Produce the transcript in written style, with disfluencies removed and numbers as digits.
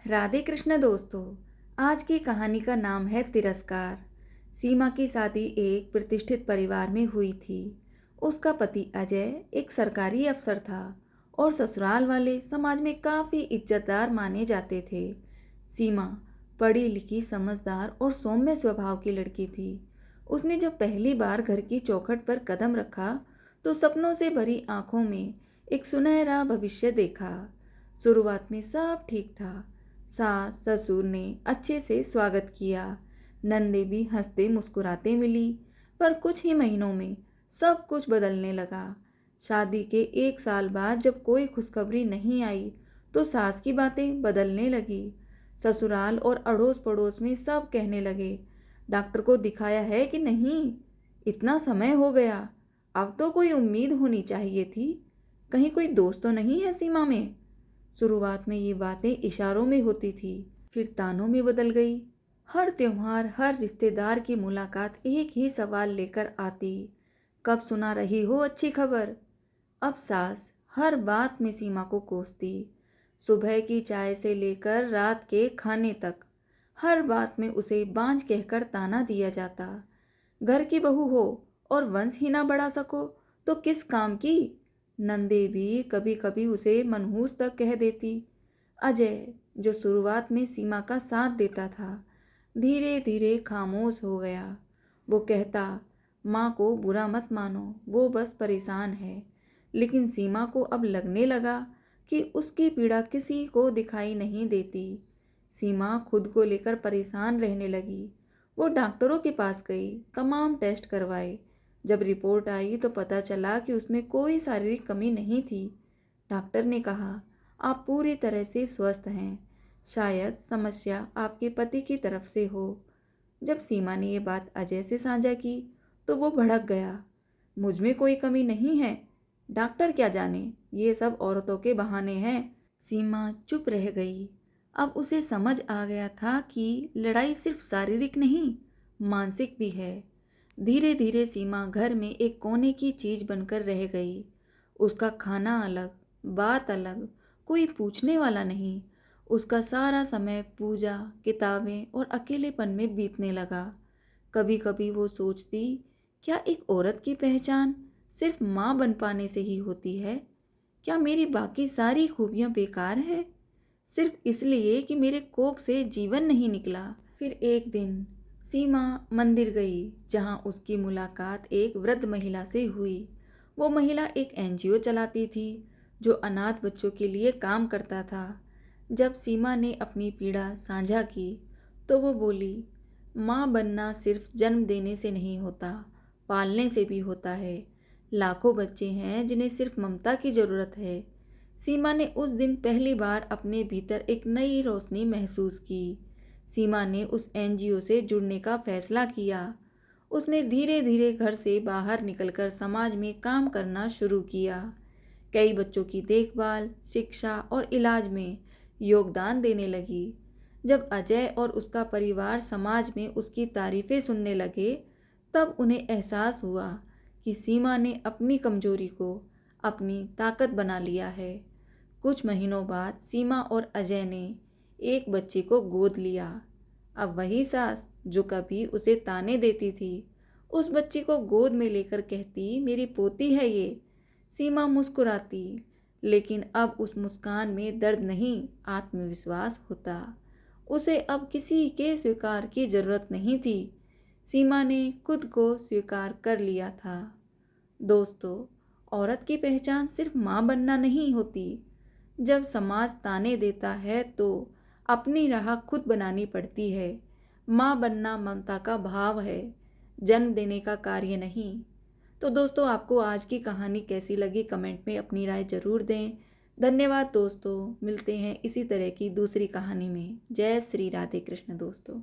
राधे कृष्ण दोस्तों। आज की कहानी का नाम है तिरस्कार। सीमा की शादी एक प्रतिष्ठित परिवार में हुई थी। उसका पति अजय एक सरकारी अफसर था और ससुराल वाले समाज में काफ़ी इज्जतदार माने जाते थे। सीमा पढ़ी लिखी समझदार और सौम्य स्वभाव की लड़की थी। उसने जब पहली बार घर की चौखट पर कदम रखा तो सपनों से भरी आंखों में एक सुनहरा भविष्य देखा। शुरुआत में सब ठीक था। सास ससुर ने अच्छे से स्वागत किया। नंदे भी हंसते मुस्कुराते मिली। पर कुछ ही महीनों में सब कुछ बदलने लगा। शादी के 1 साल बाद जब कोई खुशखबरी नहीं आई तो सास की बातें बदलने लगी। ससुराल और अड़ोस पड़ोस में सब कहने लगे, डॉक्टर को दिखाया है कि नहीं, इतना समय हो गया, अब तो कोई उम्मीद होनी चाहिए थी। कहीं कोई दोस्त तो नहीं है सीमा में। शुरुआत में ये बातें इशारों में होती थी, फिर तानों में बदल गई। हर त्योहार हर रिश्तेदार की मुलाकात एक ही सवाल लेकर आती, कब सुना रही हो अच्छी खबर। अब सास हर बात में सीमा को कोसती। सुबह की चाय से लेकर रात के खाने तक हर बात में उसे बांझ कहकर ताना दिया जाता। घर की बहू हो और वंश ही ना बढ़ा सको तो किस काम की। नंदे भी कभी कभी उसे मनहूस तक कह देती। अजय, जो शुरुआत में सीमा का साथ देता था, धीरे धीरे खामोश हो गया। वो कहता, माँ को बुरा मत मानो, वो बस परेशान है। लेकिन सीमा को अब लगने लगा कि उसकी पीड़ा किसी को दिखाई नहीं देती। सीमा खुद को लेकर परेशान रहने लगी। वो डॉक्टरों के पास गई, तमाम टेस्ट करवाए। जब रिपोर्ट आई तो पता चला कि उसमें कोई शारीरिक कमी नहीं थी। डॉक्टर ने कहा, आप पूरी तरह से स्वस्थ हैं, शायद समस्या आपके पति की तरफ से हो। जब सीमा ने ये बात अजय से साझा की तो वो भड़क गया। मुझ में कोई कमी नहीं है, डॉक्टर क्या जाने, ये सब औरतों के बहाने हैं। सीमा चुप रह गई। अब उसे समझ आ गया था कि लड़ाई सिर्फ शारीरिक नहीं, मानसिक भी है। धीरे धीरे सीमा घर में एक कोने की चीज बनकर रह गई। उसका खाना अलग, बात अलग, कोई पूछने वाला नहीं। उसका सारा समय पूजा, किताबें और अकेलेपन में बीतने लगा। कभी कभी वो सोचती, क्या एक औरत की पहचान सिर्फ माँ बन पाने से ही होती है? क्या मेरी बाकी सारी खूबियाँ बेकार हैं, सिर्फ इसलिए कि मेरे कोख से जीवन नहीं निकला? फिर एक दिन सीमा मंदिर गई, जहां उसकी मुलाकात एक वृद्ध महिला से हुई। वो महिला एक एनजीओ चलाती थी जो अनाथ बच्चों के लिए काम करता था। जब सीमा ने अपनी पीड़ा साझा की तो वो बोली, माँ बनना सिर्फ जन्म देने से नहीं होता, पालने से भी होता है। लाखों बच्चे हैं जिन्हें सिर्फ ममता की ज़रूरत है। सीमा ने उस दिन पहली बार अपने भीतर एक नई रोशनी महसूस की। सीमा ने उस एनजीओ से जुड़ने का फैसला किया। उसने धीरे धीरे घर से बाहर निकलकर समाज में काम करना शुरू किया। कई बच्चों की देखभाल, शिक्षा और इलाज में योगदान देने लगी। जब अजय और उसका परिवार समाज में उसकी तारीफ़ें सुनने लगे, तब उन्हें एहसास हुआ कि सीमा ने अपनी कमजोरी को अपनी ताकत बना लिया है। कुछ महीनों बाद सीमा और अजय ने एक बच्चे को गोद लिया। अब वही सास जो कभी उसे ताने देती थी, उस बच्चे को गोद में लेकर कहती, मेरी पोती है ये। सीमा मुस्कुराती, लेकिन अब उस मुस्कान में दर्द नहीं, आत्मविश्वास होता। उसे अब किसी के स्वीकार की जरूरत नहीं थी। सीमा ने खुद को स्वीकार कर लिया था। दोस्तों, औरत की पहचान सिर्फ माँ बनना नहीं होती। जब समाज ताने देता है तो अपनी राह खुद बनानी पड़ती है। माँ बनना ममता का भाव है, जन्म देने का कार्य नहीं। तो दोस्तों, आपको आज की कहानी कैसी लगी कमेंट में अपनी राय ज़रूर दें। धन्यवाद दोस्तों, मिलते हैं इसी तरह की दूसरी कहानी में। जय श्री राधे कृष्ण दोस्तों।